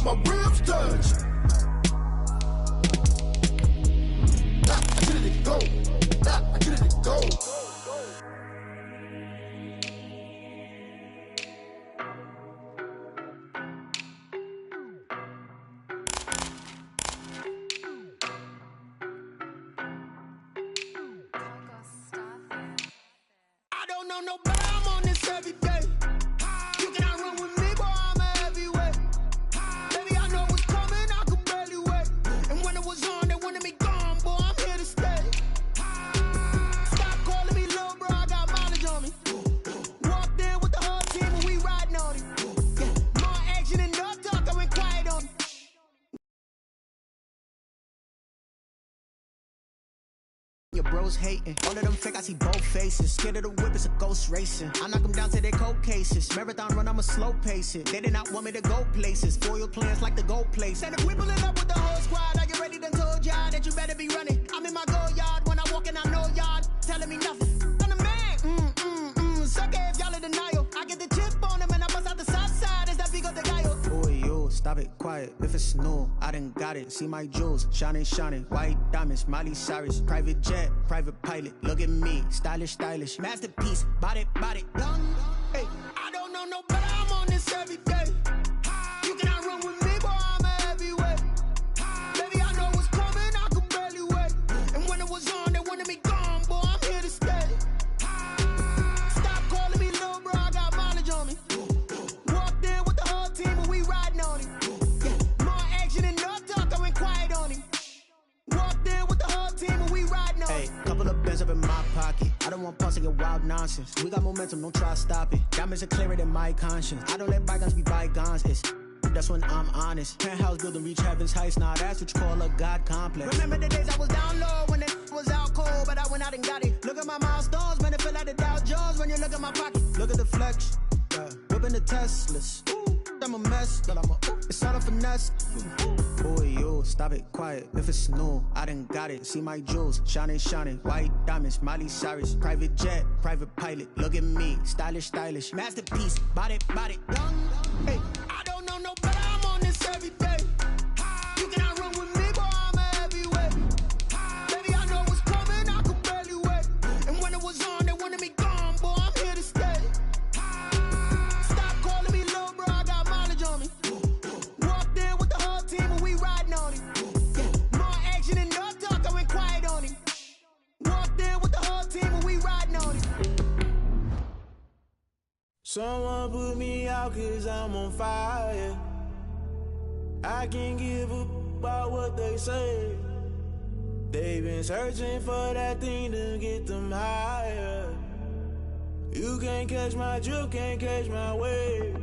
my ribs touch. I get it to go. I get it to go. I don't know nobody, I'm on this every day. You cannot run with me, boy, I'm a heavyweight. Baby, I know what's coming, I could barely wait. And when it was on, they wanted me gone, boy, I'm here to stay. Stop calling me little bro, I got mileage on me. Walked in with the whole team and we riding on it. Yeah, more action and no talk, I went quiet on it. Your bros hating, all of them fake, I see both faces. Scared of the whip, it's a ghost racing. I knock them down to their cold cases. Marathon run, I'ma slow pace it. They did not want me to go places. Foil plans like the goal place. And if we pulling up with the whole squad, are you ready? Done told y'all that you better be running. I'm in my go yard, when I walk in, I know y'all telling me nothing. I'm the man, suck it if y'all in denial. I get the chip on them and I bust out the south side. Is that Vigo de Gallo? Boy, you, stop it, quiet. If it's new, I done got it. See my jewels, shining, shining. White diamonds, Miley Cyrus. Private jet, private pilot. Look at me, stylish, stylish. Masterpiece, body, done. Hey, I don't know nobody, I'm on this every day. You cannot run with me, boy, I'm a heavyweight. Baby, I know what's coming, I could barely wait. And when it was on, they wanted me gone, boy, I'm here to stay. Stop calling me little bro, I got mileage on me. Walked in with the whole team and we riding on it. Yeah, more action and no talk, I went quiet on it. Walked in with the whole team and we riding on it. Couple of bands up in my pocket. I don't want pause to get wild nonsense. We got momentum, don't try to stop it. Diamonds are clearer than my conscience. I don't let bygones be bygones. That's when I'm honest. Penthouse building reach heaven's heights. Nah, that's what you call a God complex. Remember the days I was down low when it was out cold, but I went out and got it. Look at my milestones, man, it feel like the Dow Jones when you look at my pocket. Look at the flex, whipping the Teslas. I'm a mess, but it's all a finesse. Boy, you, stop it, quiet. If it's new, I done got it. See my jewels, shining, shining. White diamonds, Miley Cyrus. Private jet, private pilot. Look at me, stylish, stylish. Masterpiece, body, done. Hey, I don't know nobody, I'm on this every day. You cannot run with me, boy, I'm a heavyweight. Baby, I know what's coming, I could barely wait. And when it was on, they wanted me gone, boy, I'm here to stay. Stop calling me little bro, I got mileage on me. Walked in with the whole team and we riding on it. Yeah, more action and no talk, I went quiet on it. Walked in with the whole team and we riding on it. Someone put me out cause I'm on fire. I can't give a about what they say. They've been searching for that thing to get them higher. You can't catch my drift, can't catch my wave.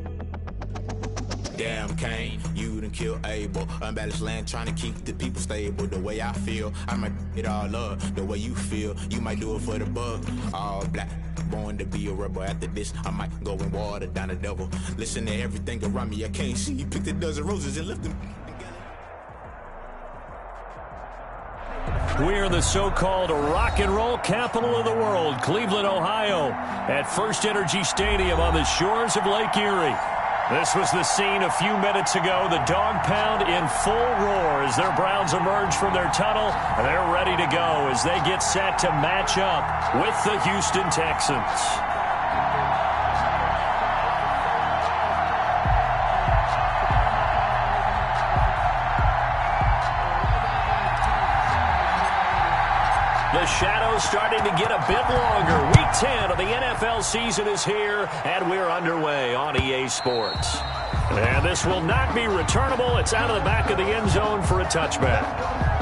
Damn Kane, you done killed Abel. Unbalanced land, trying to keep the people stable. The way I feel, I might it all up. The way you feel, you might do it for the bug. All black, born to be a rebel. After this, I might go and water down the devil. Listen to everything around me, I can't see. You picked a dozen roses and left them. We're the so-called rock and roll capital of the world, Cleveland, Ohio, at First Energy Stadium on the shores of Lake Erie. This was the scene a few minutes ago. The dog pound in full roar as their Browns emerge from their tunnel. They're ready to go as they get set to match up with the Houston Texans. The shadow's starting to get a bit longer. Week 10 of the NFL season is here, and we're underway on EA Sports. And this will not be returnable. It's out of the back of the end zone for a touchback.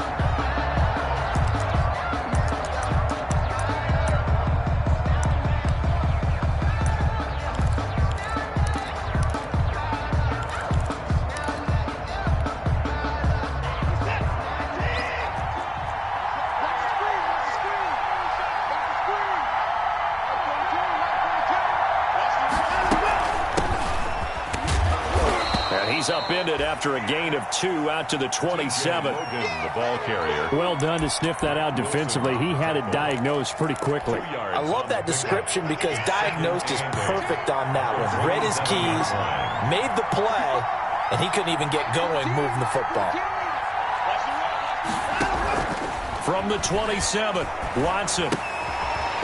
He's upended after a gain of 2 out to the 27. The ball carrier. Well done to sniff that out defensively. He had it diagnosed pretty quickly. I love that description because diagnosed is perfect on that one. Read his keys, made the play, and he couldn't even get going moving the football. From the 27, Watson.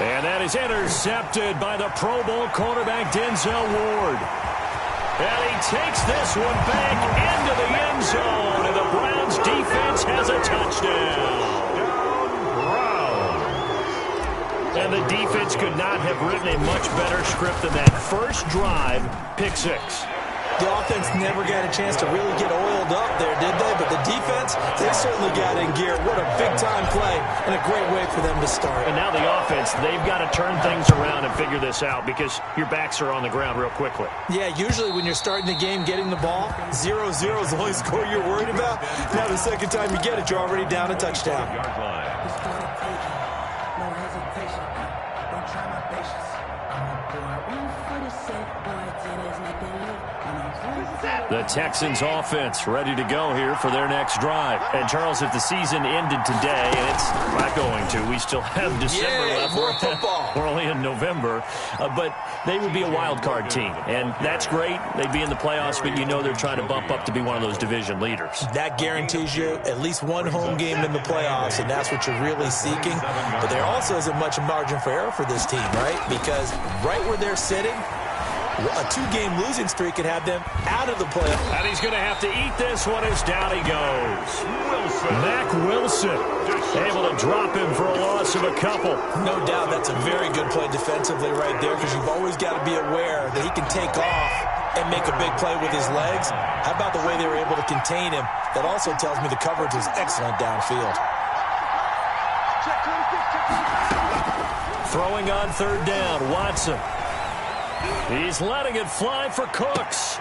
And that is intercepted by the Pro Bowl cornerback Denzel Ward. And he takes this one back into the end zone, and the Browns defense has a touchdown. And the defense could not have written a much better script than that first drive, pick six. The offense never got a chance to really get oiled up there, did they? But the defense, they certainly got in gear. What a big-time play and a great way for them to start. And now the offense, they've got to turn things around and figure this out because your backs are on the ground real quickly. Yeah, usually when you're starting the game, getting the ball, 0-0 is the only score you're worried about. Now the second time you get it, you're already down a touchdown. The Texans offense ready to go here for their next drive. And Charles, if the season ended today, and it's not going to, we still have December left. More football. We're only in November. But they would be a wild card team. And that's great. They'd be in the playoffs, but you know they're trying to bump up to be one of those division leaders. That guarantees you at least one home game in the playoffs, and that's what you're really seeking. But there also isn't much margin for error for this team, right? Because right where they're sitting, a two-game losing streak could have them out of the playoffs. And he's going to have to eat this one as down he goes. Mack Wilson able to drop him for a loss of a couple. No doubt that's a very good play defensively right there because you've always got to be aware that he can take off and make a big play with his legs. How about the way they were able to contain him? That also tells me the coverage was excellent downfield. Throwing on third down, Watson. He's letting it fly for Cooks.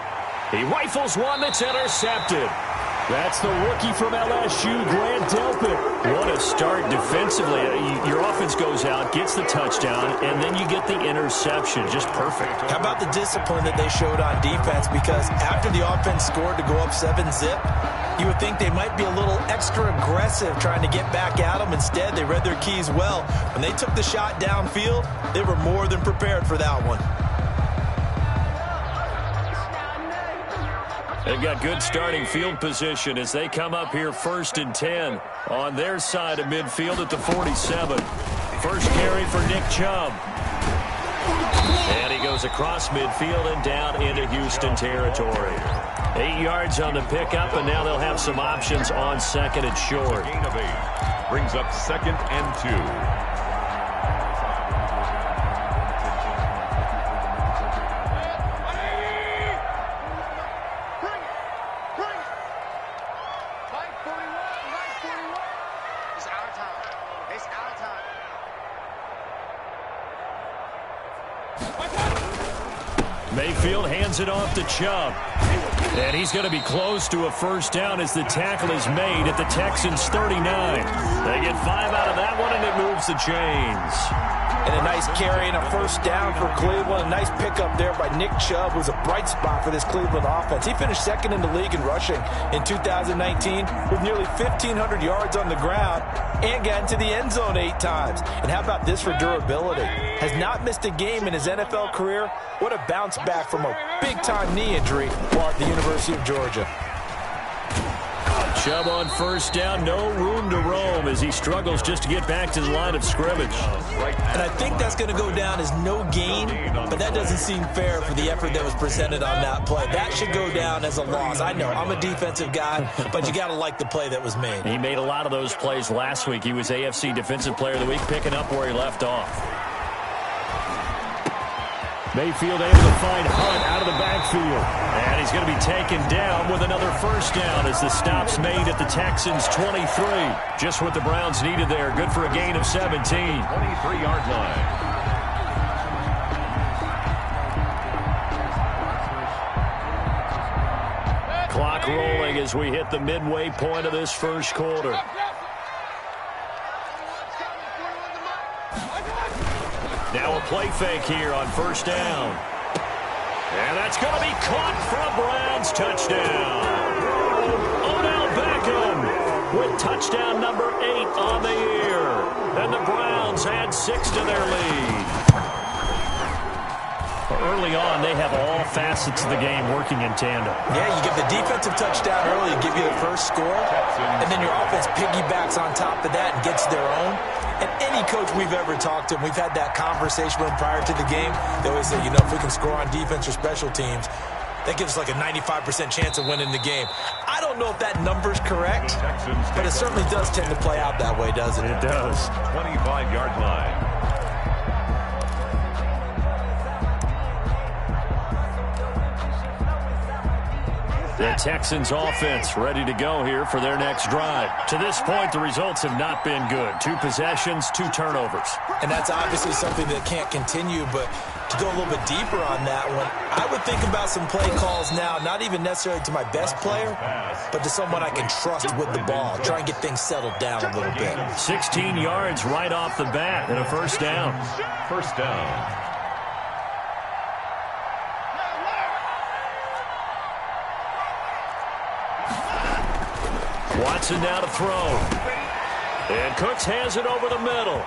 He rifles one that's intercepted. That's the rookie from LSU, Grant Delpit. What a start defensively. Your offense goes out, gets the touchdown, and then you get the interception. Just perfect. How about the discipline that they showed on defense? Because after the offense scored to go up 7-zip, you would think they might be a little extra aggressive trying to get back at them. Instead, they read their keys well. When they took the shot downfield, they were more than prepared for that one. They've got good starting field position as they come up here 1st and 10 on their side of midfield at the 47. First carry for Nick Chubb. And he goes across midfield and down into Houston territory. 8 yards on the pickup, and now they'll have some options on second and short. Gain of 8 brings up 2nd and 2. Mayfield hands it off to Chubb. And he's going to be close to a first down as the tackle is made at the Texans' 39. They get 5 out of that one, and it moves the chains. And a nice carry and a first down for Cleveland. A nice pickup there by Nick Chubb, who's a bright spot for this Cleveland offense. He finished 2nd in the league in rushing in 2019 with nearly 1,500 yards on the ground and got into the end zone 8 times. And how about this for durability? Has not missed a game in his NFL career. What a bounce back from a big-time knee injury while at the University of Georgia. Chubb on first down, no room to roam as he struggles just to get back to the line of scrimmage. And I think that's going to go down as no gain, but that doesn't seem fair for the effort that was presented on that play. That should go down as a loss. I know, I'm a defensive guy, but you got to like the play that was made. He made a lot of those plays last week. He was AFC Defensive Player of the Week, picking up where he left off. Mayfield able to find Hunt out of the backfield. And he's going to be taken down with another first down as the stop's made at the Texans' 23. Just what the Browns needed there. Good for a gain of 17. 23-yard line. Clock rolling as we hit the midway point of this first quarter. Now a play fake here on first down. And that's going to be caught for a Browns touchdown. Odell Beckham with touchdown number 8 on the year. And the Browns add 6 to their lead. early on, they have all facets of the game working in tandem. Yeah, you give the defensive touchdown early, give you the first score, and then your offense piggybacks on top of that and gets their own. And any coach we've ever talked to, we've had that conversation with them prior to the game. They always say, you know, if we can score on defense or special teams, that gives us like a 95% chance of winning the game. I don't know if that number's correct, but it certainly does tend to play out that way, doesn't it? It does. 25-yard line. The Texans offense ready to go here for their next drive. To this point, the results have not been good. 2 possessions, 2 turnovers. And that's obviously something that can't continue, but to go a little bit deeper on that one, I would think about some play calls now, not even necessarily to my best player, but to someone I can trust with the ball. Try and get things settled down a little bit. 16 yards right off the bat and a first down. First down. Watson now to throw. And Cooks has it over the middle.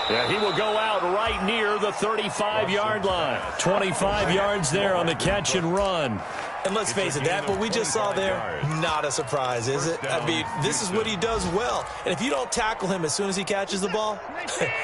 Yeah, he will go out right near the 35-yard line. 25 yards there on the catch and run. And let's face it, that what we just saw there, not a surprise, is it? I mean, this is what he does well. And if you don't tackle him as soon as he catches the ball,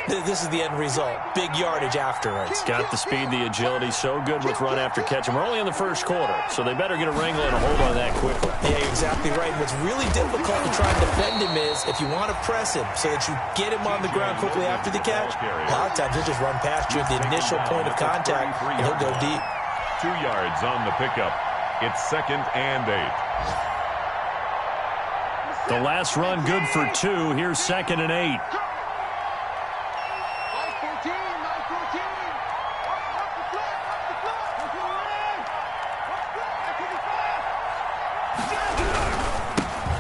this is the end result. Big yardage afterwards. Got the speed, the agility, so good with run after catch. And we're only in the first quarter, so they better get a wrangle and a hold on that quickly. Yeah, you're exactly right. And what's really difficult to try and defend him is if you want to press him so that you get him on the ground quickly after the catch, a lot of times he'll just run past you at the initial point of contact, and he'll go deep. 2 yards on the pickup. It's 2nd and 8. The last run good for 2. Here's 2nd and 8.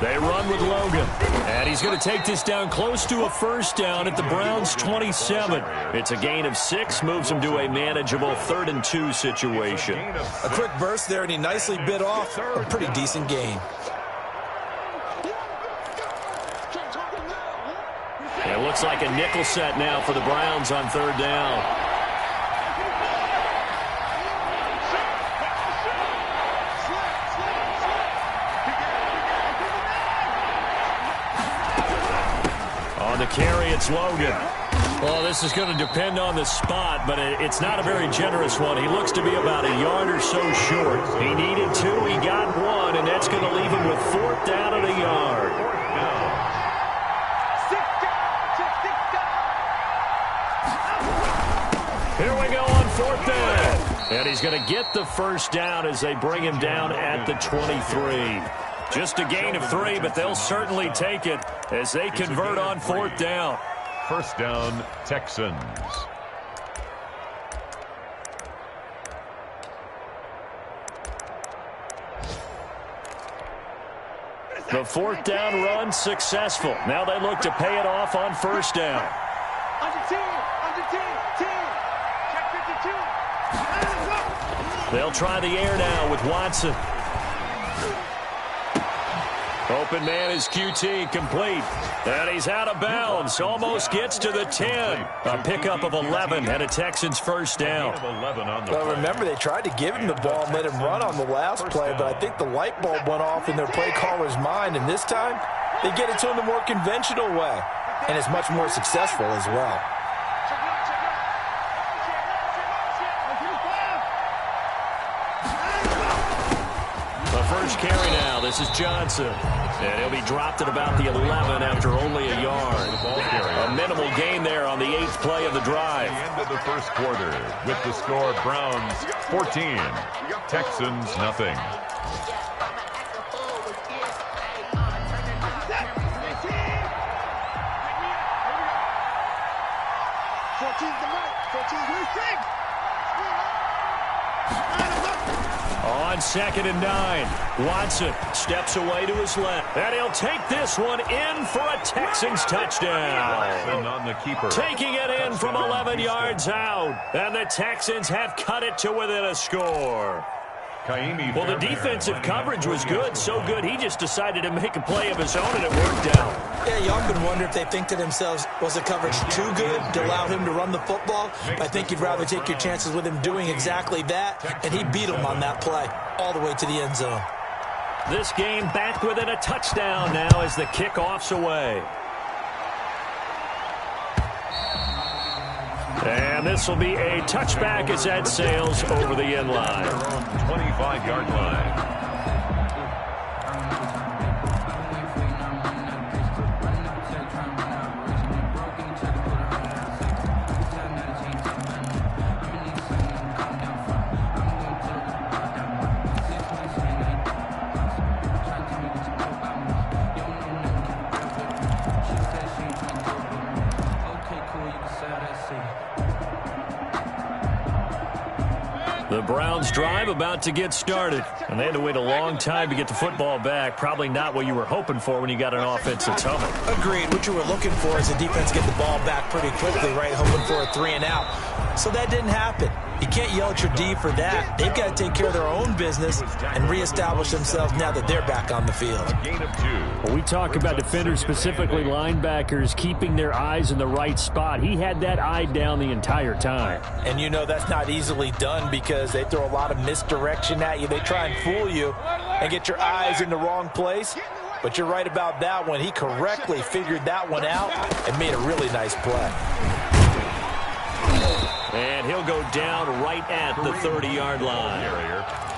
They run with Logan. And he's going to take this down close to a first down at the Browns' 27. It's a gain of 6, moves him to a manageable 3rd and 2 situation. A quick burst there, and he nicely bit off a pretty decent gain. It looks like a nickel set now for the Browns on 3rd down. On the carry, it's Logan. Well, this is going to depend on the spot, but it's not a very generous one. He looks to be about a yard or so short. He needed 2, he got 1, and that's going to leave him with 4th down and a yard. Here we go on 4th down. And he's going to get the first down as they bring him down at the 23. Just a gain of 3, but they'll certainly take it as they convert on 4th down. First down, Texans. The 4th down run successful. Now they look to pay it off on 1st down. They'll try the air now with Watson. Open man is QT, complete. And he's out of bounds. Almost gets to the 10. A pickup of 11 and a Texans first down. Well, remember, they tried to give him the ball and let him run on the last play, but I think the light bulb went off in their play caller's mind, and this time they get it to him the more conventional way, and it's much more successful as well. The first carry now. This is Johnson. And he'll be dropped at about the 11 after only a yard. A minimal gain there on the 8th play of the drive. The end of the first quarter with the score Browns 14, Texans nothing. On 2nd and 9, Watson steps away to his left. And he'll take this one in for a Texans touchdown. On the keeper. Taking it in from 11 yards out. And the Texans have cut it to within a score. Well, the defensive coverage was good, so good he just decided to make a play of his own, and it worked out. Yeah, you often wonder if they think to themselves, was the coverage too good to allow him to run the football? I think you'd rather take your chances with him doing exactly that, and he beat him on that play all the way to the end zone. This game back within a touchdown now as the kickoff's away. And this will be a touchback as that sails over the end line. 25-yard line. The Browns drive about to get started, and they had to wait a long time to get the football back. Probably not what you were hoping for when you got an offense that's humming. Agreed. What you were looking for is the defense get the ball back pretty quickly, right? Hoping for a 3-and-out. So that didn't happen. You can't yell at your D for that. They've got to take care of their own business and reestablish themselves now that they're back on the field. Gain of 2. Well, we talk about defenders, specifically linebackers, keeping their eyes in the right spot. He had that eye down the entire time. And you know that's not easily done because they throw a lot of misdirection at you. They try and fool you and get your eyes in the wrong place. But you're right about that one. He correctly figured that one out and made a really nice play. And he'll go down right at the 30-yard line.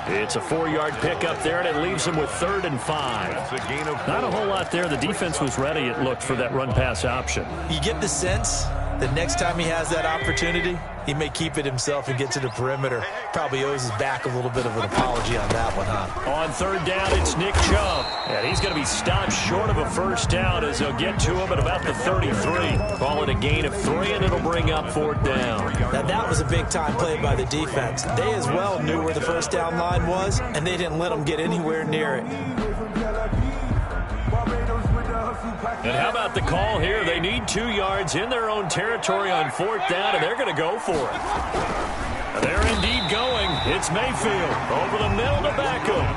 It's a 4-yard pickup there, and it leaves him with 3rd and 5. Not a whole lot there. The defense was ready, it looked, for that run-pass option. You get the sense that next time he has that opportunity, he may keep it himself and get to the perimeter. Probably owes his back a little bit of an apology on that one, huh? On 3rd down, it's Nick Chubb. And he's going to be stopped short of a 1st down as they'll get to him at about the 33. Call it a gain of 3, and it'll bring up 4th down. Now, that was a big-time play by the defense. They as well knew where the 1st down line was, and they didn't let them get anywhere near it. And how about the call here? They need 2 yards in their own territory on 4th down, and they're going to go for it. They're indeed going. It's Mayfield over the middle to Beckham.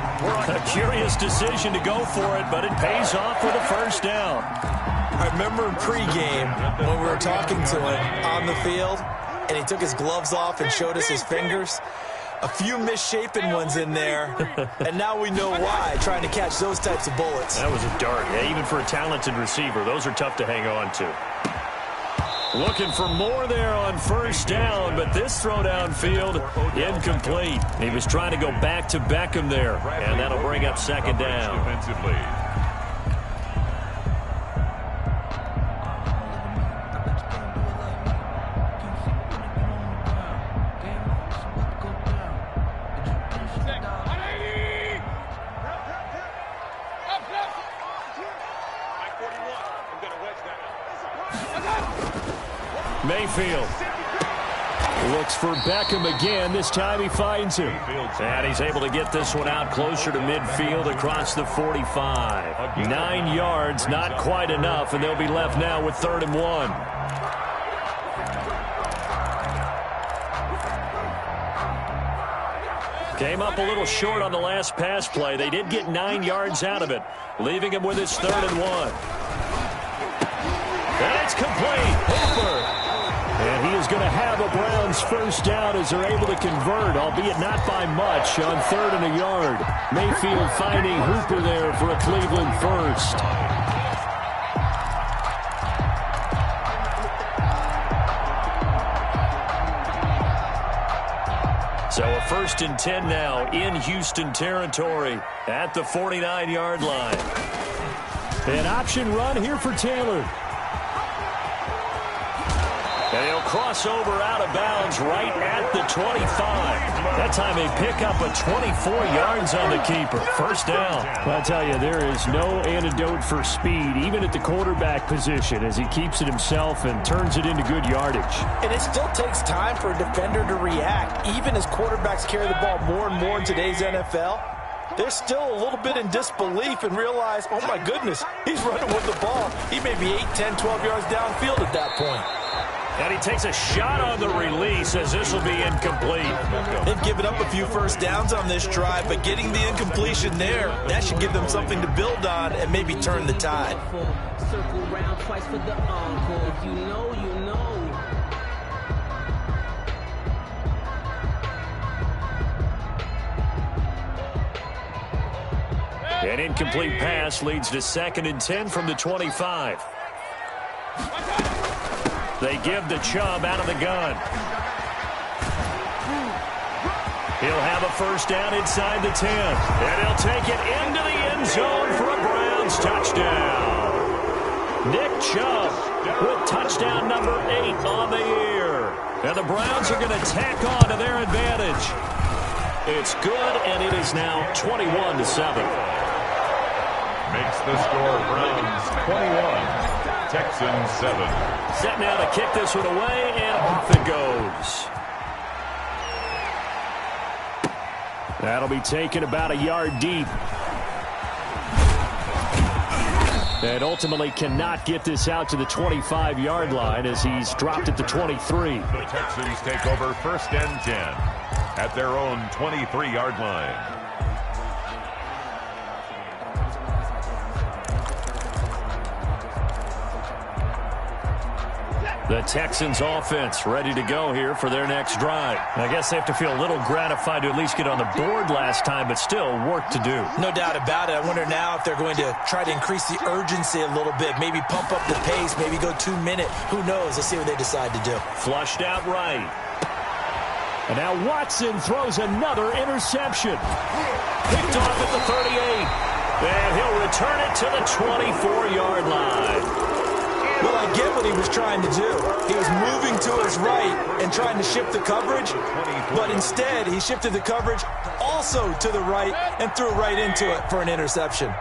A curious decision to go for it, but it pays off with a 1st down. I remember in pregame when we were talking to him on the field, and he took his gloves off and showed us his fingers. A few misshapen ones in there, and now we know why, trying to catch those types of bullets. That was a dart. Yeah, even for a talented receiver, those are tough to hang on to. Looking for more there on 1st down, but this throw downfield incomplete. He was trying to go back to Beckham there, and that'll bring up 2nd down. Defensively. Mayfield looks for Beckham again. This time he finds him. And he's able to get this one out closer to midfield across the 45. 9 yards, not quite enough, and they'll be left now with 3rd and 1. Came up a little short on the last pass play. They did get 9 yards out of it, leaving him with his 3rd and 1. And it's complete. Hooper. And he is going to have a Browns 1st down as they're able to convert, albeit not by much, on 3rd and a yard. Mayfield finding Hooper there for a Cleveland 1st. So a 1st and 10 now in Houston territory at the 49-yard line. An option run here for Taylor. And he'll cross over out of bounds right at the 25. That time they pick up a 24 yards on the keeper. 1st down. I'll tell you, there is no antidote for speed, even at the quarterback position, as he keeps it himself and turns it into good yardage. And it still takes time for a defender to react. Even as quarterbacks carry the ball more and more in today's NFL, they're still a little bit in disbelief and realize, oh my goodness, he's running with the ball. He may be 8, 10, 12 yards downfield at that point. And he takes a shot on the release as this will be incomplete. They've given up a few first downs on this drive, but getting the incompletion there, that should give them something to build on and maybe turn the tide. Circle round twice for the encore. If you know, you know. An incomplete pass leads to 2nd and 10 from the 25. They give to Chubb out of the gun. He'll have a first down inside the 10. And he'll take it into the end zone for a Browns touchdown. Nick Chubb with touchdown number 8 on the year. And the Browns are going to tack on to their advantage. It's good, and it is now 21-7. Makes the score Browns 21, Texans 7. Set now to kick this one away, and off it goes. That'll be taken about a yard deep. And ultimately cannot get this out to the 25-yard line as he's dropped at the 23. The Texans take over 1st and 10 at their own 23-yard line. The Texans offense ready to go here for their next drive. I guess they have to feel a little gratified to at least get on the board last time, but still work to do. No doubt about it. I wonder now if they're going to try to increase the urgency a little bit, maybe pump up the pace, maybe go 2-minute. Who knows? Let's see what they decide to do. Flushed out right. And now Watson throws another interception. Picked off at the 38. And he'll return it to the 24-yard line. Well, I get what he was trying to do. He was moving to his right and trying to shift the coverage, but instead he shifted the coverage also to the right and threw right into it for an interception. Here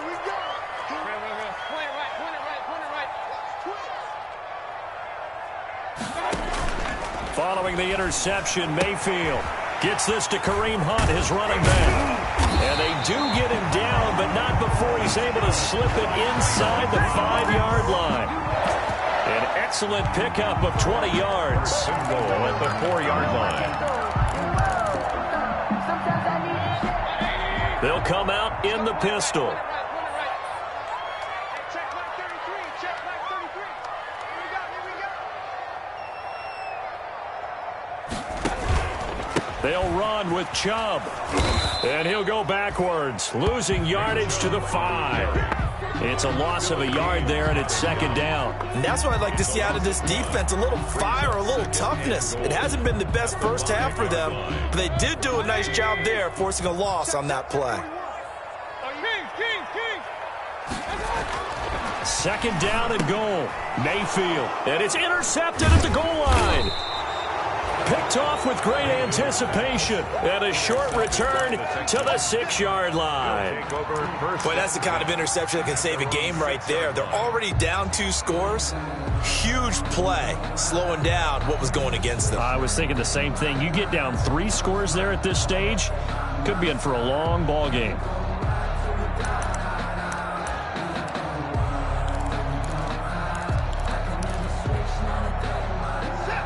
we go. Point it right. Following the interception, Mayfield gets this to Kareem Hunt, his running back. And they do get him down, but not before he's able to slip it inside the 5-yard line. An excellent pickup of 20 yards. Goal at the 4-yard line. They'll come out in the pistol. Check mark 33. Check mark 33. Here we go. They'll run with Chubb. And he'll go backwards, losing yardage to the 5. It's a loss of a yard there, and it's 2nd down. And that's what I'd like to see out of this defense, a little fire, a little toughness. It hasn't been the best first half for them, but they did do a nice job there, forcing a loss on that play. 2nd down and goal. Mayfield, and it's intercepted at the goal line. Picked off with great anticipation, and a short return to the 6-yard line. Boy, that's the kind of interception that can save a game right there. They're already down 2 scores. Huge play, slowing down what was going against them. I was thinking the same thing. You get down 3 scores there at this stage, could be in for a long ball game.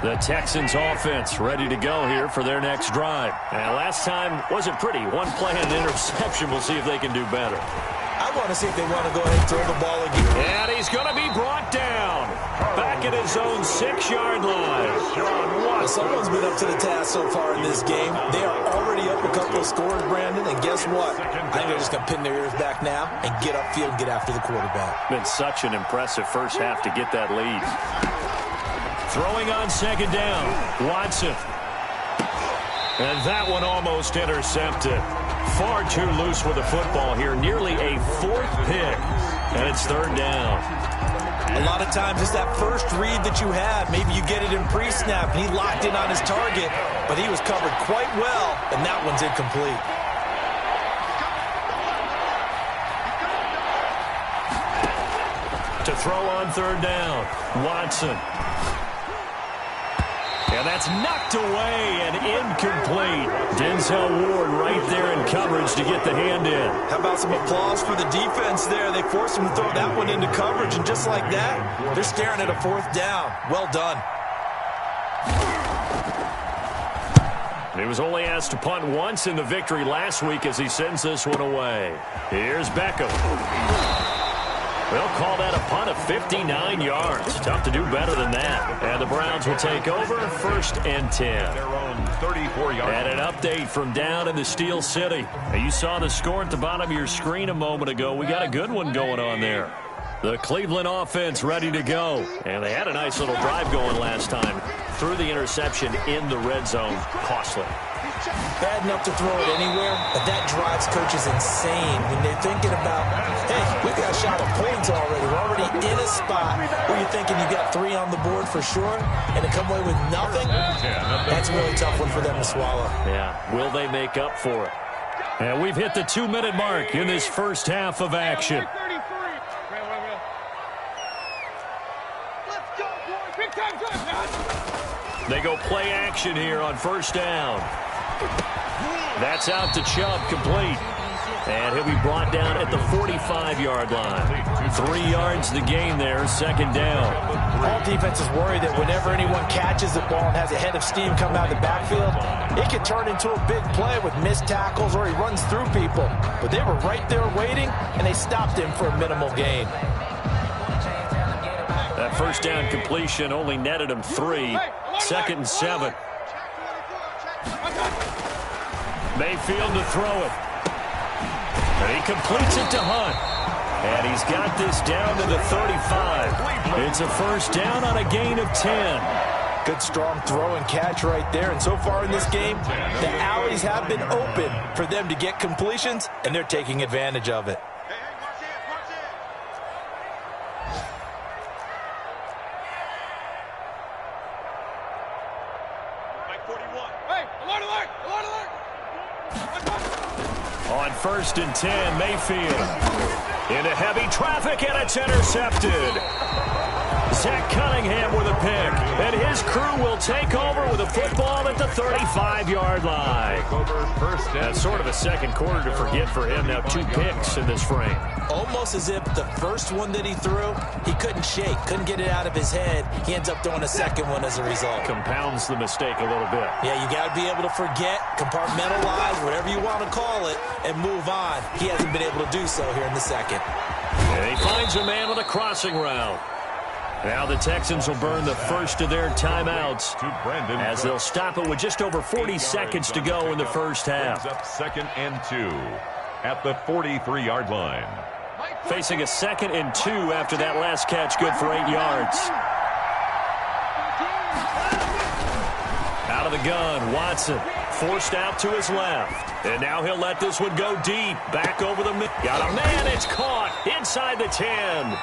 The Texans offense ready to go here for their next drive. And last time wasn't pretty. One play and an interception. We'll see if they can do better. I want to see if they want to go ahead and throw the ball again. And he's going to be brought down. Back at his own 6-yard line. Well, someone's been up to the task so far in this game. They are already up a couple of scores, Brandon. And guess what? I think they're just going to pin their ears back now and get upfield and get after the quarterback. Been such an impressive first half to get that lead. Throwing on 2nd down, Watson. And that one almost intercepted. Far too loose with the football here. Nearly a 4th pick. And it's 3rd down. A lot of times it's that first read that you have. Maybe you get it in pre-snap, and he locked in on his target. But he was covered quite well, and that one's incomplete. To throw on 3rd down, Watson. And that's knocked away and incomplete. Denzel Ward right there in coverage to get the hand in. How about some applause for the defense there? They forced him to throw that one into coverage, and just like that, they're staring at a 4th down. Well done. He was only asked to punt once in the victory last week as he sends this one away. Here's Beckham. They'll call that a punt of 59 yards. Tough to do better than that. And the Browns will take over 1st and 10. Their own 34-yard. And an update from down in the Steel City. Now, you saw the score at the bottom of your screen a moment ago. We got a good one going on there. The Cleveland offense ready to go. And they had a nice little drive going last time. Threw the interception in the red zone. Costly. Bad enough to throw it anywhere, but that drives coaches insane when they're thinking about, hey, we got a shot of points already. We're already in a spot where you're thinking you got 3 on the board for sure, and to come away with nothing, that's a really tough one for them to swallow. Yeah, will they make up for it? And we've hit the 2-minute mark in this first half of action. Let's go, boys. Big time drive. They go play action here on 1st down. That's out to Chubb, complete. And he'll be brought down at the 45-yard line. 3 yards the gain there, 2nd down. All defenses worry that whenever anyone catches the ball and has a head of steam come out of the backfield, it can turn into a big play with missed tackles or he runs through people. But they were right there waiting, and they stopped him for a minimal gain. That 1st down completion only netted him 3. 2nd and 7. Mayfield to throw it. And he completes it to Hunt. And he's got this down to the 35. It's a 1st down on a gain of 10. Good strong throw and catch right there. And so far in this game, the alleys have been open for them to get completions, and they're taking advantage of it. On 1st and 10, Mayfield into heavy traffic, and it's intercepted. Zach Cunningham with a pick, and his crew will take over with a football at the 35-yard line. That's sort of a second quarter to forget for him. Now 2 picks in this frame. Almost as if the first one that he threw, he couldn't shake, couldn't get it out of his head. He ends up throwing a second one as a result. Compounds the mistake a little bit. Yeah, you got to be able to forget, compartmentalize, whatever you want to call it, and move on. He hasn't been able to do so here in the second. And he finds a man on a crossing route. Now the Texans will burn the first of their timeouts as they'll stop it with just over 40 seconds to go in the first half. Up 2nd and 2 at the 43-yard line. Facing a 2nd and 2 after that last catch, good for 8 yards. Out of the gun, Watson forced out to his left. And now he'll let this one go deep. Back over the middle. Got a man, it's caught inside the 10.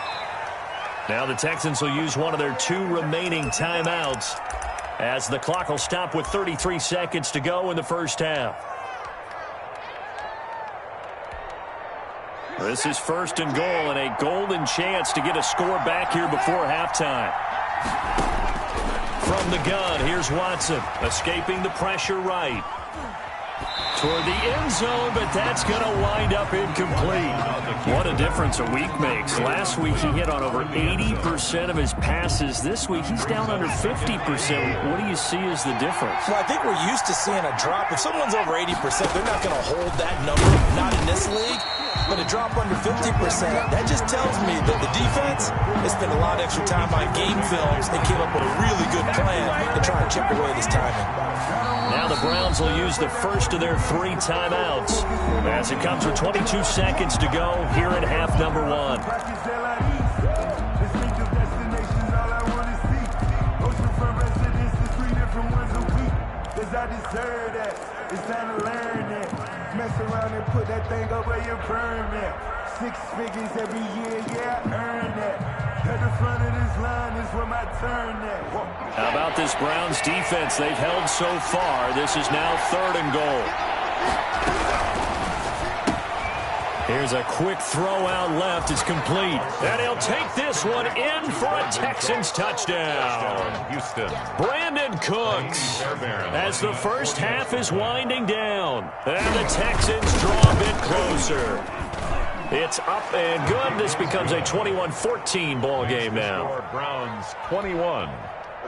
Now the Texans will use one of their 2 remaining timeouts as the clock will stop with 33 seconds to go in the first half. This is 1st and goal and a golden chance to get a score back here before halftime. From the gun, here's Watson escaping the pressure right. Toward the end zone, but that's going to wind up incomplete. What a difference a week makes. Last week he hit on over 80% of his passes. This week he's down under 50%. What do you see as the difference? Well, I think we're used to seeing a drop. If someone's over 80%, they're not going to hold that number, not in this league. But a drop under 50%, that just tells me that the defense has spent a lot of extra time on game films and came up with a really good plan to try and chip away this timing. Now the Browns will use the first of their 3 timeouts as it comes with 22 seconds to go here in half number 1. It's time to learn that. Mess around and put that thing over your permit. 6 figures every year, yeah, I earn that. At the front of this line is where my turn at. How about this Browns defense they've held so far? This is now 3rd and goal. Here's a quick throw out left. It's complete. And he'll take this one in for a Texans touchdown. Houston. Brandon Cooks as the first half is winding down. And the Texans draw a bit closer. It's up and good. This becomes a 21-14 ball game now. Browns 21,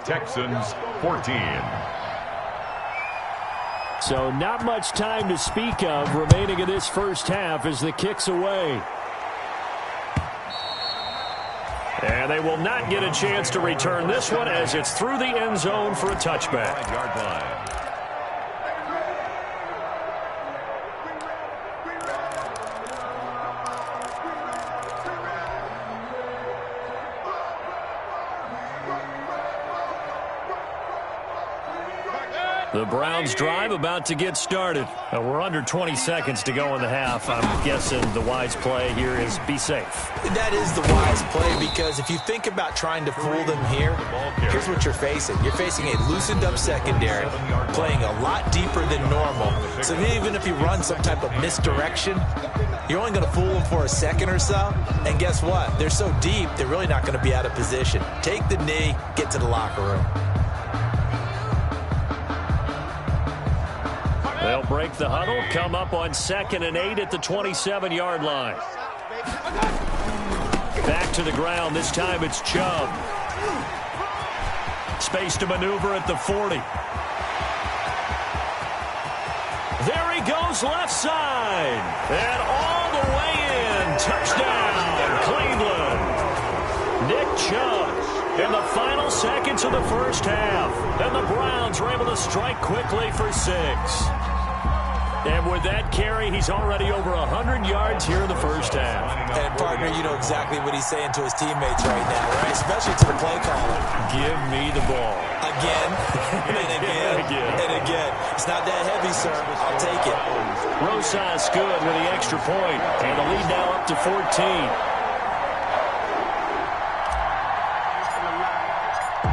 Texans 14. So not much time to speak of remaining in this first half as the kick's away. And they will not get a chance to return this one as it's through the end zone for a touchback. 5-yard line. The Browns drive about to get started. We're under 20 seconds to go in the half. I'm guessing the wise play here is be safe. That is the wise play because if you think about trying to fool them here, here's what you're facing. You're facing a loosened up secondary, playing a lot deeper than normal. So even if you run some type of misdirection, you're only going to fool them for a second or so. And guess what? They're so deep, they're really not going to be out of position. Take the knee, get to the locker room. They'll break the huddle, come up on 2nd and 8 at the 27-yard line. Back to the ground. This time it's Chubb. Space to maneuver at the 40. There he goes left side. And all the way in. Touchdown, Cleveland. Nick Chubb in the final seconds of the first half. And the Browns are able to strike quickly for 6. And with that carry, he's already over 100 yards here in the first half. And, partner, you know exactly what he's saying to his teammates right now, right? Especially to the play caller. Give me the ball. Again, and again, and again. It's not that heavy, sir. I'll take it. Rosas good with the extra point. And the lead now up to 14.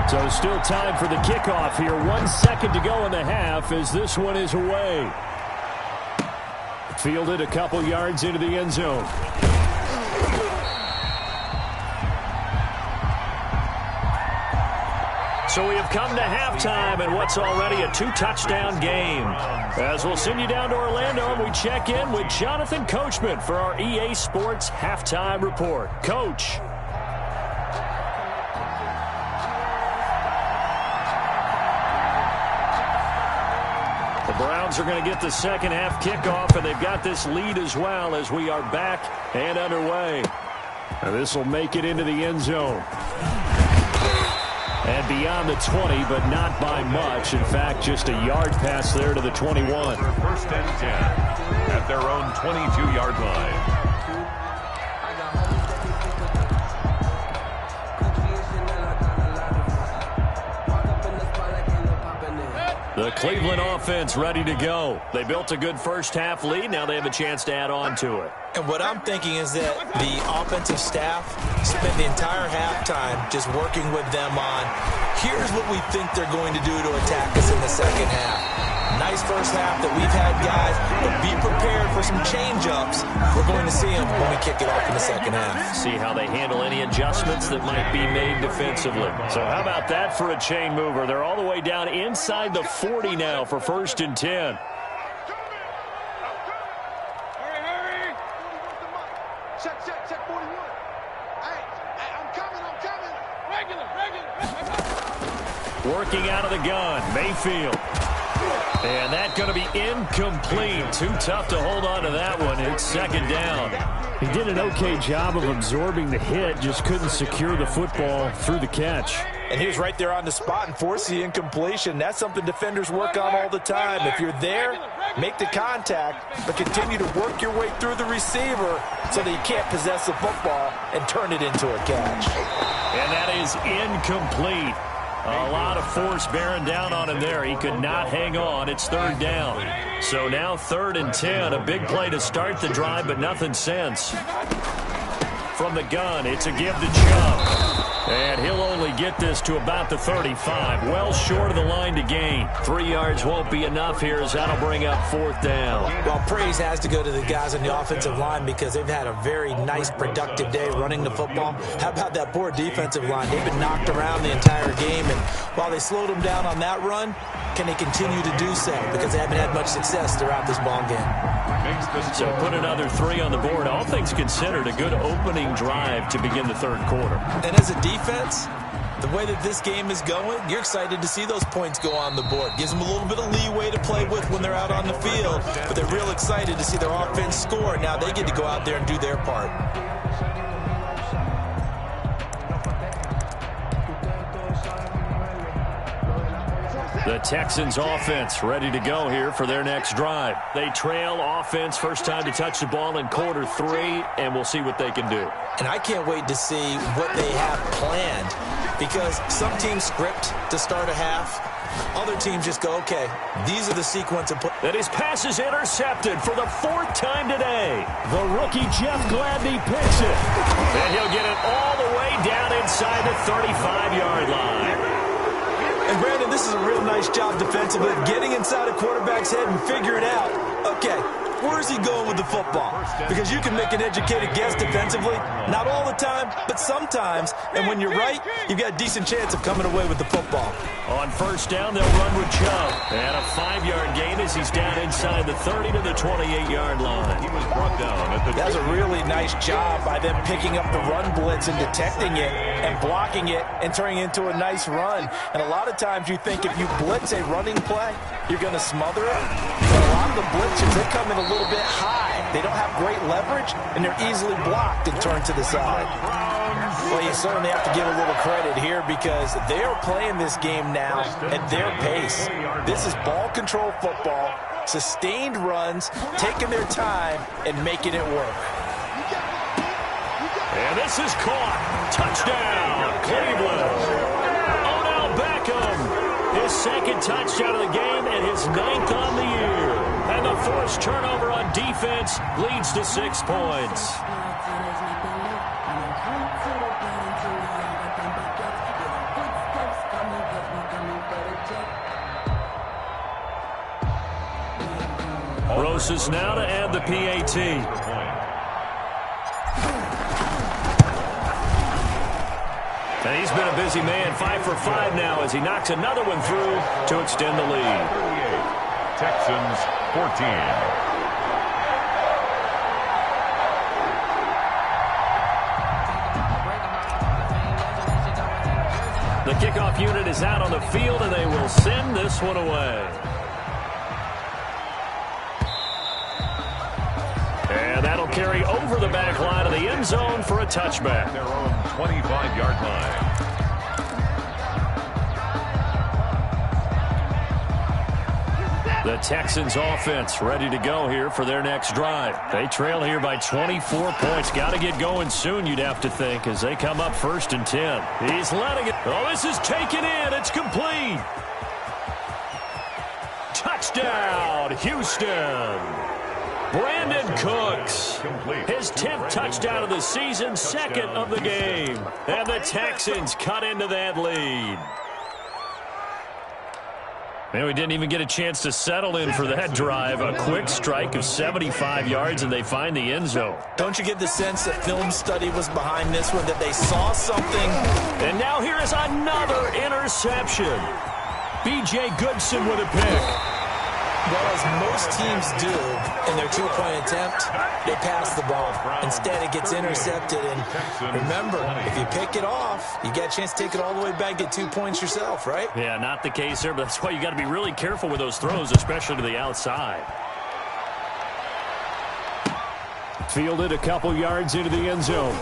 So still time for the kickoff here. 1 second to go in the half as this one is away. Fielded a couple yards into the end zone. So we have come to halftime in what's already a 2-touchdown game. As we'll send you down to Orlando and we check in with Jonathan Coachman for our EA Sports Halftime Report. Coach. The Browns are going to get the second half kickoff, and they've got this lead as well as we are back and underway. And this will make it into the end zone. And beyond the 20, but not by much. In fact, just a yard pass there to the 21. First and 10 at their own 22-yard line. The Cleveland offense ready to go. They built a good first half lead. Now they have a chance to add on to it. And what I'm thinking is that the offensive staff spent the entire halftime just working with them on, here's what we think they're going to do to attack us in the second half. Nice first half that we've had, guys, but be prepared for some change-ups. We're going to see them when we kick it off in the second half. See how they handle any adjustments that might be made defensively. So how about that for a chain mover? They're all the way down inside the 40 now for 1st and 10. Check 41. Hey, I'm coming. Regular. Working out of the gun, Mayfield. And that's going to be incomplete. Too tough to hold on to that one. It's second down. He did an okay job of absorbing the hit, just couldn't secure the football through the catch. And he was right there on the spot and forced the incompletion. That's something defenders work on all the time. If you're there, make the contact, but continue to work your way through the receiver so that you can't possess the football and turn it into a catch. And that is incomplete. A lot of force bearing down on him there. He could not hang on. It's third down. So now 3rd and 10. A big play to start the drive, but nothing since. From the gun, it's a give to Chubb. And he'll only get this to about the 35. Well short of the line to gain. 3 yards won't be enough here as that'll bring up 4th down. Well, praise has to go to the guys on the offensive line because they've had a very nice, productive day running the football. How about that poor defensive line? They've been knocked around the entire game, and while they slowed them down on that run, can they continue to do so? Because they haven't had much success throughout this ball game. So put another 3 on the board. All things considered, a good opening drive to begin the 3rd quarter. And as a defense, the way that this game is going, you're excited to see those points go on the board. Gives them a little bit of leeway to play with when they're out on the field, but they're real excited to see their offense score. Now they get to go out there and do their part. The Texans offense ready to go here for their next drive. They trail offense, first time to touch the ball in quarter 3, and we'll see what they can do. And I can't wait to see what they have planned, because some teams script to start a half. Other teams just go, okay, these are the sequence of play. That his pass is intercepted for the 4th time today. The rookie Jeff Gladney picks it. And he'll get it all the way down inside the 35-yard line. And Brandon, this is a real nice job defensively of getting inside a quarterback's head and figuring out, okay, where's he going with the football? Because you can make an educated guess defensively, not all the time, but sometimes. And when you're right, you've got a decent chance of coming away with the football. On 1st down, they'll run with Chubb. And a 5-yard gain as he's down inside the 30 to the 28-yard line. He was brought down at the That's a really nice job by them picking up the run blitz and detecting it and blocking it and turning it into a nice run. And a lot of times you think if you blitz a running play, you're going to smother it. But a lot of the blitzers, they come in a little bit high. They don't have great leverage, and they're easily blocked and turned to the side. Well, you certainly have to give a little credit here because they're playing this game now at their pace. This is ball control football, sustained runs, taking their time, and making it work. And this is caught. Touchdown, Cleveland. Odell Beckham, his 2nd touchdown of the game and his 9th on the year. And the forced turnover on defense leads to 6 points. Rosas now to add the PAT. And he's been a busy man, 5 for 5 now as he knocks another one through to extend the lead. 38, Texans 14. The kickoff unit is out on the field, and they will send this one away. And that'll carry over the back line of the end zone for a touchback. Their own 25-yard line. The Texans offense ready to go here for their next drive. They trail here by 24 points. Got to get going soon, you'd have to think, as they come up 1st and 10. He's letting it. Oh, this is taken in. It's complete. Touchdown, Houston. Brandon Cooks, his 10th touchdown of the season, 2nd of the game. And the Texans cut into that lead. Man, we didn't even get a chance to settle in for that drive. A quick strike of 75 yards, and they find the end zone. Don't you get the sense that film study was behind this one, that they saw something? And now here is another interception. B.J. Goodson with a pick. Well, as most teams do in their 2-point attempt, they pass the ball. Instead, it gets intercepted. And remember, if you pick it off, you get a chance to take it all the way back, get 2 points yourself, right? Yeah, not the case there, but that's why you got to be really careful with those throws, especially to the outside. Fielded a couple yards into the end zone.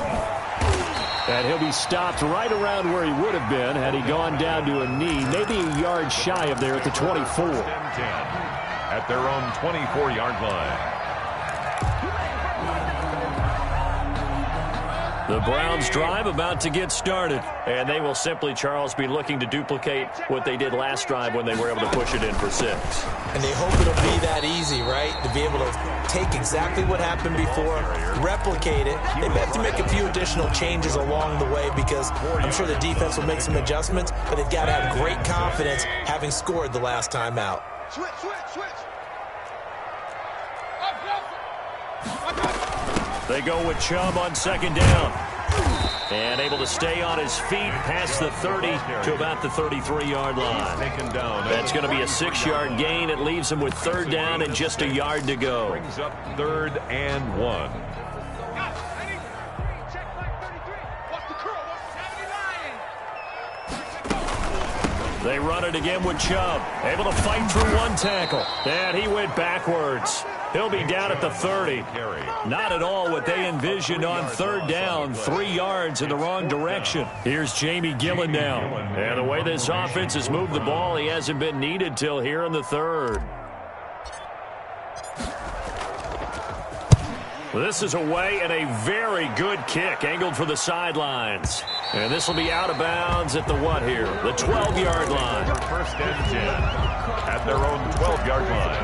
And he'll be stopped right around where he would have been had he gone down to a knee, maybe a yard shy of there at the 24. 10-10 at their own 24-yard line. The Browns drive about to get started. And they will simply, Charles, be looking to duplicate what they did last drive when they were able to push it in for 6. And they hope it'll be that easy, right? To be able to take exactly what happened before, replicate it. They may have to make a few additional changes along the way because I'm sure the defense will make some adjustments, but they've got to have great confidence having scored the last time out. Switch. They go with Chubb on 2nd down. And able to stay on his feet past the 30 to about the 33-yard line. That's going to be a 6-yard gain. It leaves him with 3rd down and just a yard to go. Brings up 3rd and 1. They run it again with Chubb. Able to fight through one tackle. And he went backwards. He'll be down at the 30. Not at all what they envisioned on 3rd down. 3 yards in the wrong direction. Here's Jamie Gillen now. And the way this offense has moved the ball, he hasn't been needed till here in the 3rd. This is away and a very good kick angled for the sidelines. And this will be out of bounds at the what here? The 12-yard line. 1st and 10 at their own 12-yard line.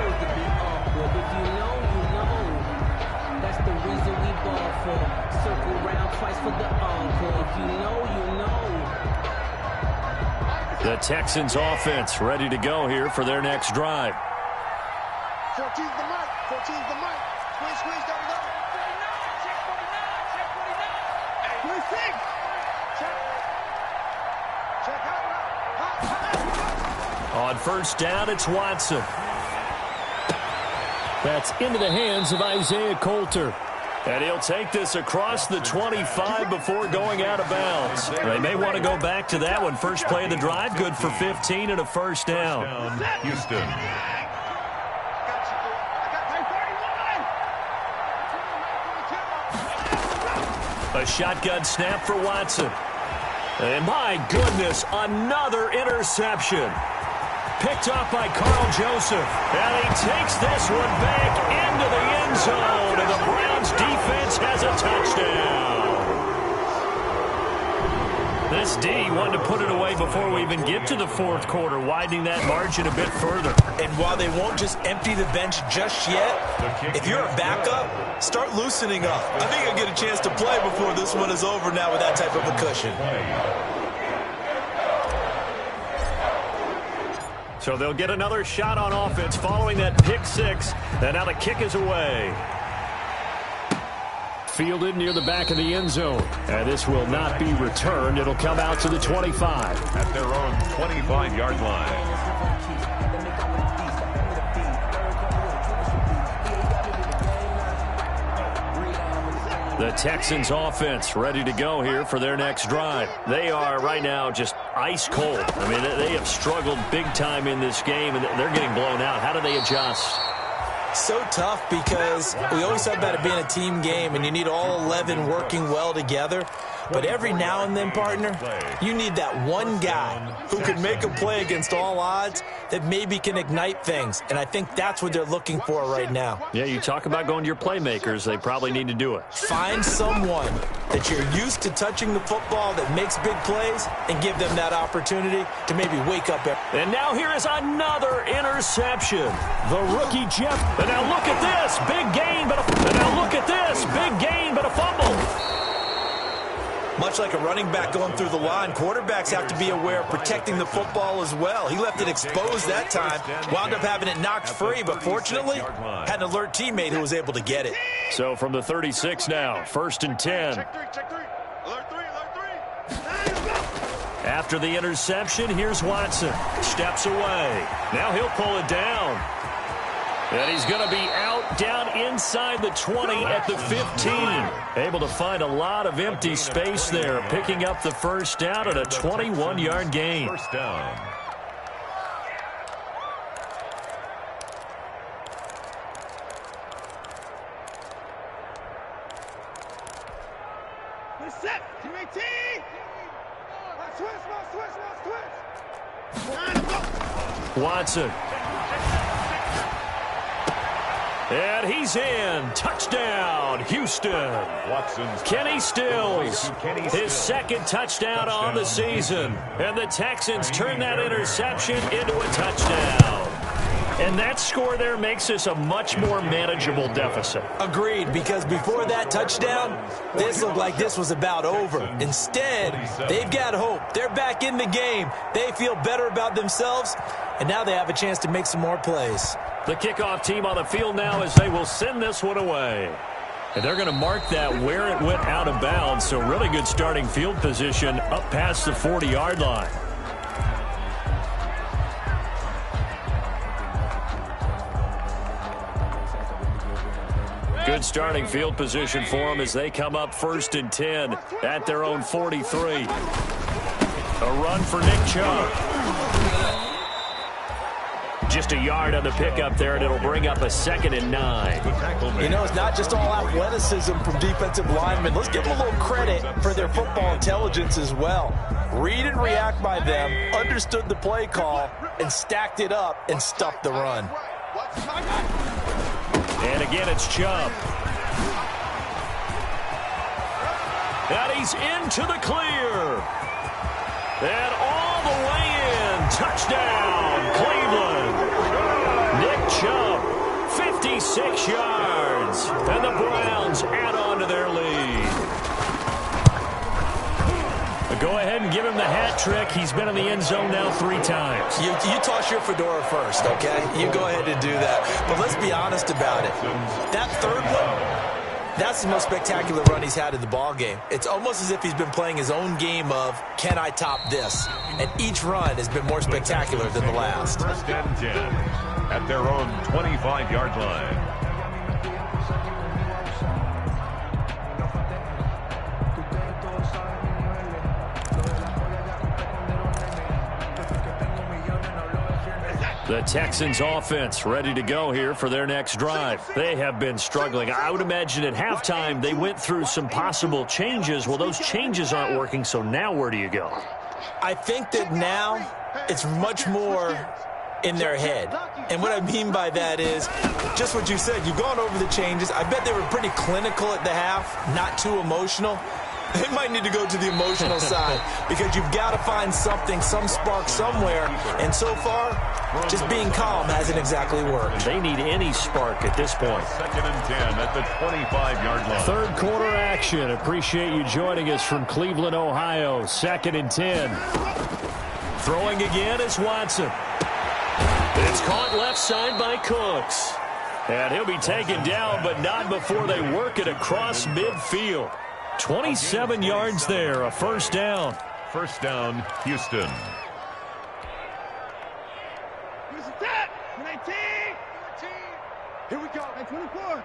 That's the reason we ball for. Circle round twice for the encore. If you know, you know. The Texans offense ready to go here for their next drive. 14's the mic. 14's the mic. Squeeze, there we go. 49, check 49. 26. Check out. On 1st down, it's Watson. That's into the hands of Isaiah Coulter. And he'll take this across the 25 before going out of bounds. They may want to go back to that one. First play of the drive, good for 15 and a 1st down. Houston. A shotgun snap for Watson. And my goodness, another interception. Picked off by Carl Joseph. And he takes this one back into the end zone. And the Browns defense has a touchdown. This D wanted to put it away before we even get to the 4th quarter, widening that margin a bit further. And while they won't just empty the bench just yet, if you're a backup, start loosening up. I think you'll get a chance to play before this one is over now with that type of a cushion. So they'll get another shot on offense following that pick 6. And now the kick is away. Fielded near the back of the end zone. And this will not be returned. It'll come out to the 25. At their own 25-yard line. The Texans offense ready to go here for their next drive. They are right now just ice cold. I mean, they have struggled big time in this game, and they're getting blown out. How do they adjust? So tough because we always talk about it being a team game, and you need all 11 working well together. But every now and then, partner, you need that one guy who can make a play against all odds that maybe can ignite things. And I think that's what they're looking for right now. Yeah, you talk about going to your playmakers. They probably need to do it. Find someone that you're used to touching the football that makes big plays and give them that opportunity to maybe wake up. And now here is another interception. The rookie Jeff. And now look at this. Big gain, but a fumble. Much like a running back going through the line, quarterbacks have to be aware of protecting the football as well. He left it exposed that time, wound up having it knocked free, but fortunately had an alert teammate who was able to get it. So from the 36 now, 1st and 10. Check three. Alert three. After the interception, here's Watson. Steps away. Now he'll pull it down. And he's going to be out down inside the 20 at the 15. Able to find a lot of empty space there, picking up the 1st down at a 21-yard gain. 1st down. Set. Switch. Watson. And he's in. Touchdown, Houston. Watson's Kenny Stills, his second touchdown on the season. And the Texans turn that interception into a touchdown. And that score there makes this a much more manageable deficit. Agreed, because before that touchdown, this looked like this was about over. Instead, they've got hope. They're back in the game. They feel better about themselves, and now they have a chance to make some more plays. The kickoff team on the field now as they will send this one away. And they're going to mark that where it went out of bounds, so really good starting field position up past the 40-yard line. Good starting field position for them as they come up 1st and 10 at their own 43. A run for Nick Chubb. Just a yard on the pickup there, and it'll bring up a 2nd and 9. You know, it's not just all athleticism from defensive linemen. Let's give them a little credit for their football intelligence as well. Read and react by them, understood the play call, and stacked it up and stuffed the run. And again, it's Chubb. And he's into the clear. And all the way in. Touchdown, Cleveland. Nick Chubb, 56 yards. And the Browns add on to their lead. Go ahead and give him the hat trick. He's been in the end zone now 3 times. You toss your fedora first, okay? You go ahead and do that. But let's be honest about it. That third one, that's the most spectacular run he's had in the ball game. It's almost as if he's been playing his own game of, can I top this? And each run has been more spectacular than the last. 1st and 10 at their own 25-yard line. The Texans offense ready to go here for their next drive. They have been struggling. I would imagine at halftime they went through some possible changes. Well, those changes aren't working, so now where do you go? I think that now it's much more in their head. And what I mean by that is just what you said. You've gone over the changes. I bet they were pretty clinical at the half, not too emotional. They might need to go to the emotional side because you've got to find something, some spark somewhere. And so far, just being calm hasn't exactly worked. They need any spark at this point. 2nd and 10 at the 25-yard line. Third quarter action. Appreciate you joining us from Cleveland, Ohio. 2nd and 10. Throwing again is Watson. It's caught left side by Cooks. And he'll be taken down, but not before they work it across midfield. 27 yards there, a 1st down. 1st down, Houston. Here we go. 24.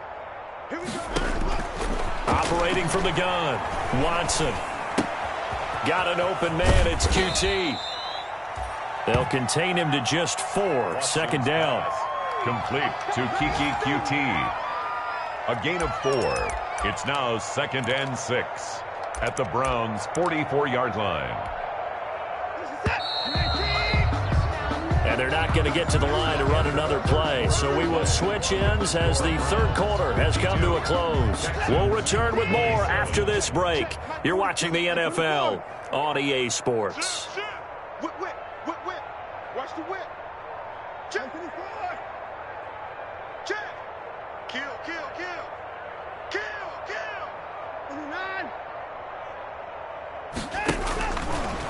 Here we go. Operating from the gun. Watson. Got an open man. It's QT. They'll contain him to just 4. 2nd down. Complete to Kiki QT. A gain of 4. It's now 2nd and 6 at the Browns' 44-yard line. And they're not going to get to the line to run another play. So we will switch ends as the third quarter has come to a close. We'll return with more after this break. You're watching the NFL on EA Sports. Whip. Watch the whip. Check. Kill.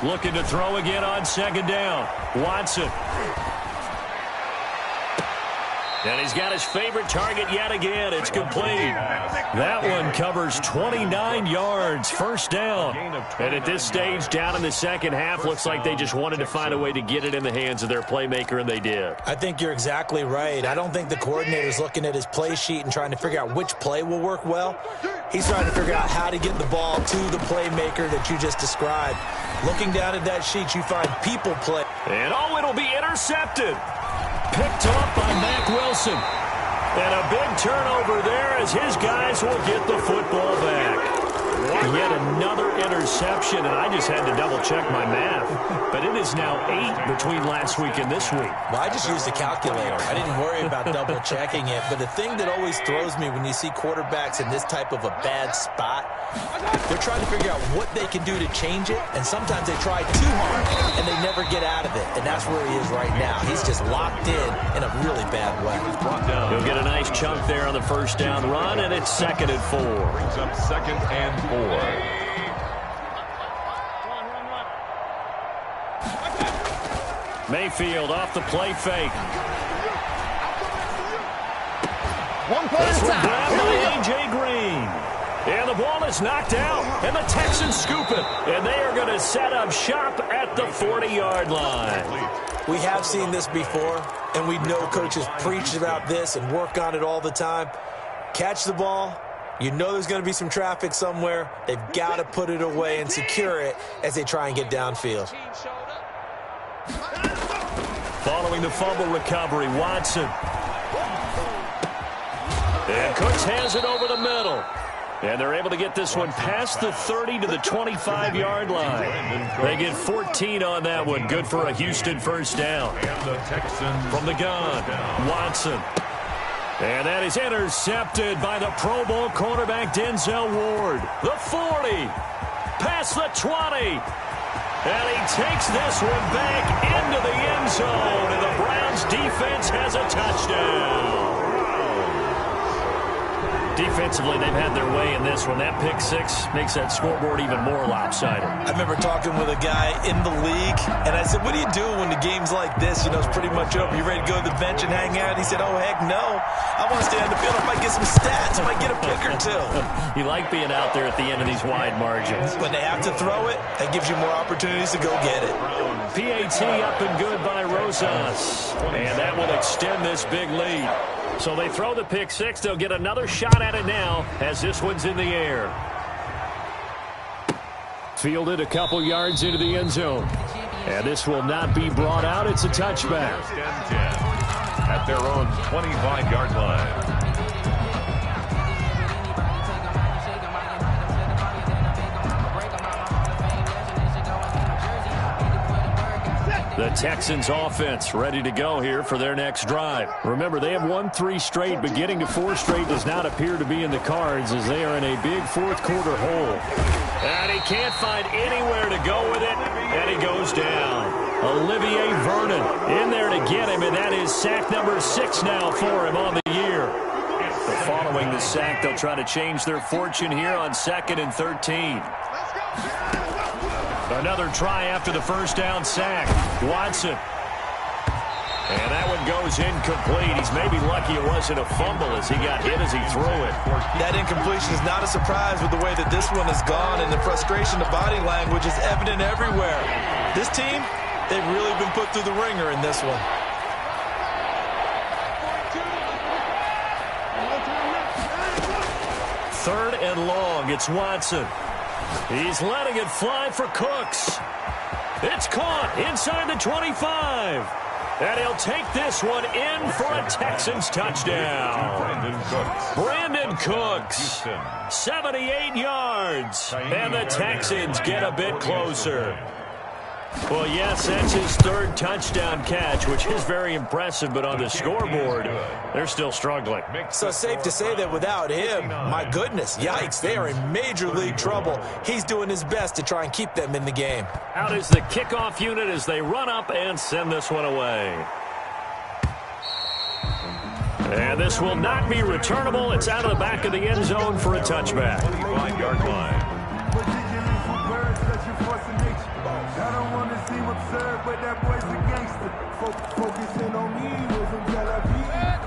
Looking to throw again on 2nd down. Watson. And he's got his favorite target yet again. It's complete. That one covers 29 yards. 1st down. And at this stage, down in the second half, looks like they just wanted to find a way to get it in the hands of their playmaker, and they did. I think you're exactly right. I don't think the coordinator's looking at his play sheet and trying to figure out which play will work well. He's trying to figure out how to get the ball to the playmaker that you just described. Looking down at that sheet, you find people play. And it'll be intercepted. Picked up by Mack Wilson. And a big turnover there as his guys will get the football back. Yet another interception, and I just had to double-check my math. But it is now 8 between last week and this week. Well, I just used a calculator. I didn't worry about double-checking it. But the thing that always throws me when you see quarterbacks in this type of a bad spot, they're trying to figure out what they can do to change it, and sometimes they try too hard, and they never get out of it. And that's where he is right now. He's just locked in a really bad way. He'll get a nice chunk there on the first down run, and it's 2nd and 4. Brings up 2nd and 4. Mayfield off the play fake. One play This one attack. grabbed by A.J. Green. And the ball is knocked out, and the Texans scoop it. And they are going to set up shop at the 40-yard line. We have seen this before, and we know coaches preach about this and work on it all the time. Catch the ball. You know there's going to be some traffic somewhere. They've got to put it away and secure it as they try and get downfield. Following the fumble recovery, Watson. And Cooks has it over the middle. And they're able to get this one past the 30 to the 25-yard line. They get 14 on that one. Good for a Houston first down. From the gun, Watson. And that is intercepted by the Pro Bowl cornerback Denzel Ward. The 40, past the 20. And he takes this one back into the end zone. And the Browns defense has a touchdown. Defensively, they've had their way in this one. That pick six makes that scoreboard even more lopsided. I remember talking with a guy in the league, and I said, what do you do when the game's like this? You know, it's pretty much over. You ready to go to the bench and hang out? He said, oh, heck no. I want to stay on the field. I might get some stats. I might get a pick or two. You like being out there at the end of these wide margins. When they have to throw it, that gives you more opportunities to go get it. PAT up and good by Rosas. And that will extend this big lead. So they throw the pick six. They'll get another shot at it now as this one's in the air. Fielded a couple yards into the end zone. And this will not be brought out. It's a touchback. At their own 25-yard line. The Texans offense ready to go here for their next drive. Remember, they have won 3 straight, but getting to 4 straight does not appear to be in the cards as they are in a big fourth quarter hole. And he can't find anywhere to go with it, and he goes down. Olivier Vernon in there to get him, and that is sack number 6 now for him on the year. But following the sack, they'll try to change their fortune here on 2nd and 13. Another try after the first down sack. Watson. And that one goes incomplete. He's maybe lucky it wasn't a fumble as he got hit as he threw it. That incompletion is not a surprise with the way that this one has gone, and the frustration, the body language is evident everywhere. This team, they've really been put through the ringer in this one. Third and long. It's Watson. He's letting it fly for Cooks. It's caught inside the 25. And he'll take this one in for a Texans touchdown. Brandon Cooks. 78 yards. And the Texans get a bit closer. Well, yes, that's his 3rd touchdown catch, which is very impressive, but on the scoreboard, they're still struggling. So safe to say that without him, my goodness, yikes, they are in major league trouble. He's doing his best to try and keep them in the game. Out is the kickoff unit as they run up and send this one away. And this will not be returnable. It's out of the back of the end zone for a touchback. 5-yard line. I don't want to seem absurd, but that boy's a gangster. Focusing on me wasn't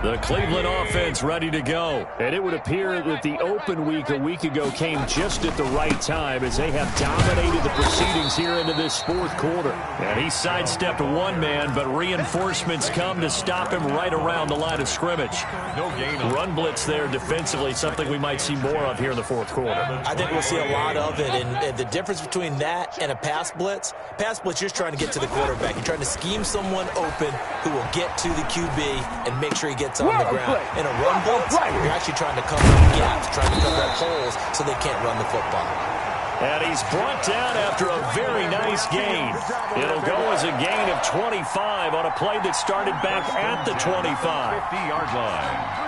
The Cleveland offense ready to go. And it would appear that the open week a week ago came just at the right time as they have dominated the proceedings here into this 4th quarter. And he sidestepped one man, but reinforcements come to stop him right around the line of scrimmage. No gain. Run blitz there defensively, something we might see more of here in the 4th quarter. I think we'll see a lot of it, and the difference between that and a pass blitz, you're just trying to get to the quarterback. You're trying to scheme someone open who will get to the QB and make sure he gets blitz on the ground. In a run blitz, you're actually trying to cover gaps, trying to cover up holes so they can't run the football. And he's brought down after a very nice gain. It'll go as a gain of 25 on a play that started back at the 25. 50-yard line.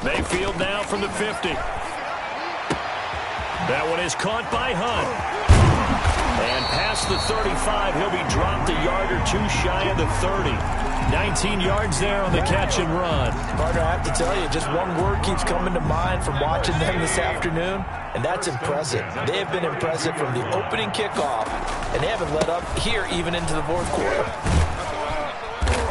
Mayfield now from the 50. That one is caught by Hunt. And past the 35, he'll be dropped a yard or two shy of the 30. 19 yards there on the catch and run. Partner, I have to tell you, just one word keeps coming to mind from watching them this afternoon, and that's impressive. They have been impressive from the opening kickoff, and they haven't let up here even into the fourth quarter.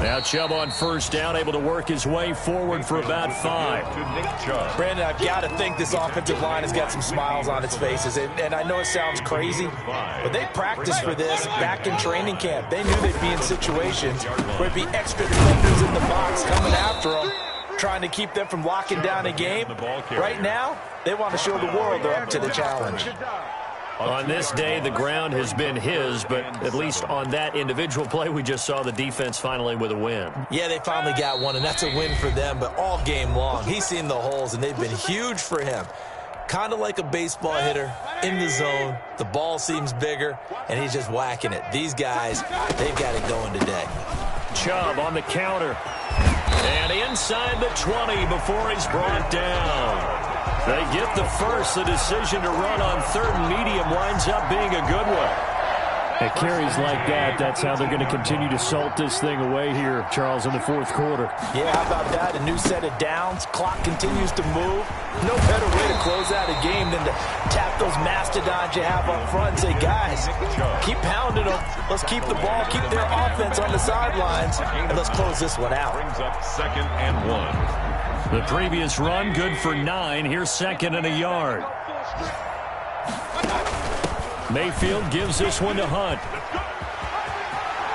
Now Chubb on first down, able to work his way forward for about 5. Brandon, I've got to think this offensive line has got some smiles on its faces. And I know it sounds crazy, but they practiced for this back in training camp. They knew they'd be in situations where it'd be extra defenders in the box coming after them, trying to keep them from locking down a game. Right now, they want to show the world they're up to the challenge. On this day, the ground has been his, but at least on that individual play, we just saw the defense finally with a win. Yeah, they finally got one, and that's a win for them, but all game long, he's seen the holes, and they've been huge for him. Kind of like a baseball hitter in the zone. The ball seems bigger, and he's just whacking it. These guys, they've got it going today. Chubb on the counter. And inside the 20 before he's brought down. They get the first. The decision to run on third and medium winds up being a good one. At carries like that, that's how they're going to continue to salt this thing away here, Charles, in the fourth quarter. Yeah, how about that? A new set of downs. Clock continues to move. No better way to close out a game than to tap those mastodons you have up front and say, guys, keep pounding them. Let's keep the ball, keep their offense on the sidelines, and let's close this one out. Brings up 2nd and 1. The previous run, good for 9. Here's 2nd and a yard. Mayfield gives this one to Hunt.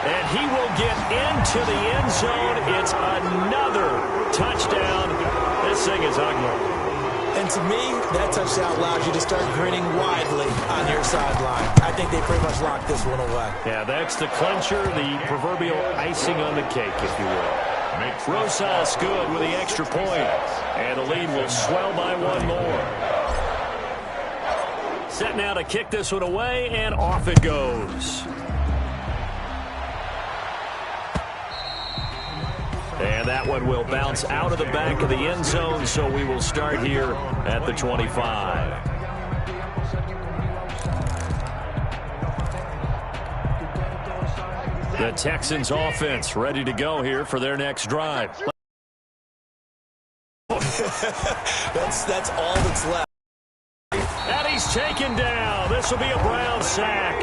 And he will get into the end zone. It's another touchdown. This thing is ugly. And to me, that touchdown allows you to start grinning widely on your sideline. I think they pretty much locked this one away. Yeah, that's the clincher, the proverbial icing on the cake, if you will. Rosas good with the extra point. And the lead will swell by one more. Set now to kick this one away, and off it goes. And that one will bounce out of the back of the end zone, so we will start here at the 25. The Texans offense ready to go here for their next drive. That's all that's left. And he's taken down. This will be a Brown sack.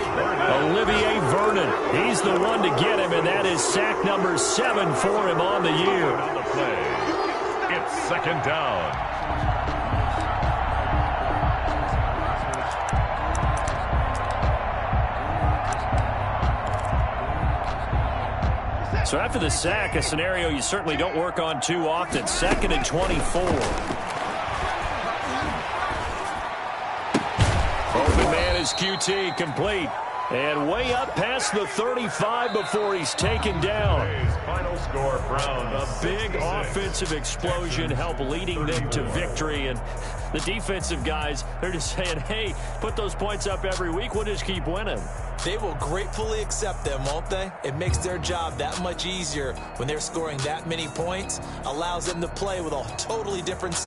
Olivier Vernon, he's the one to get him, and that is sack number 7 for him on the year. On the play, it's 2nd down. So after the sack, a scenario you certainly don't work on too often. 2nd and 24. Open man is QT, complete. And way up past the 35 before he's taken down. Final score, Browns. A big offensive explosion helped leading them to victory. And the defensive guys, they're just saying, hey, put those points up every week. We'll just keep winning. They will gratefully accept them, won't they? It makes their job that much easier when they're scoring that many points. Allows them to play with a totally different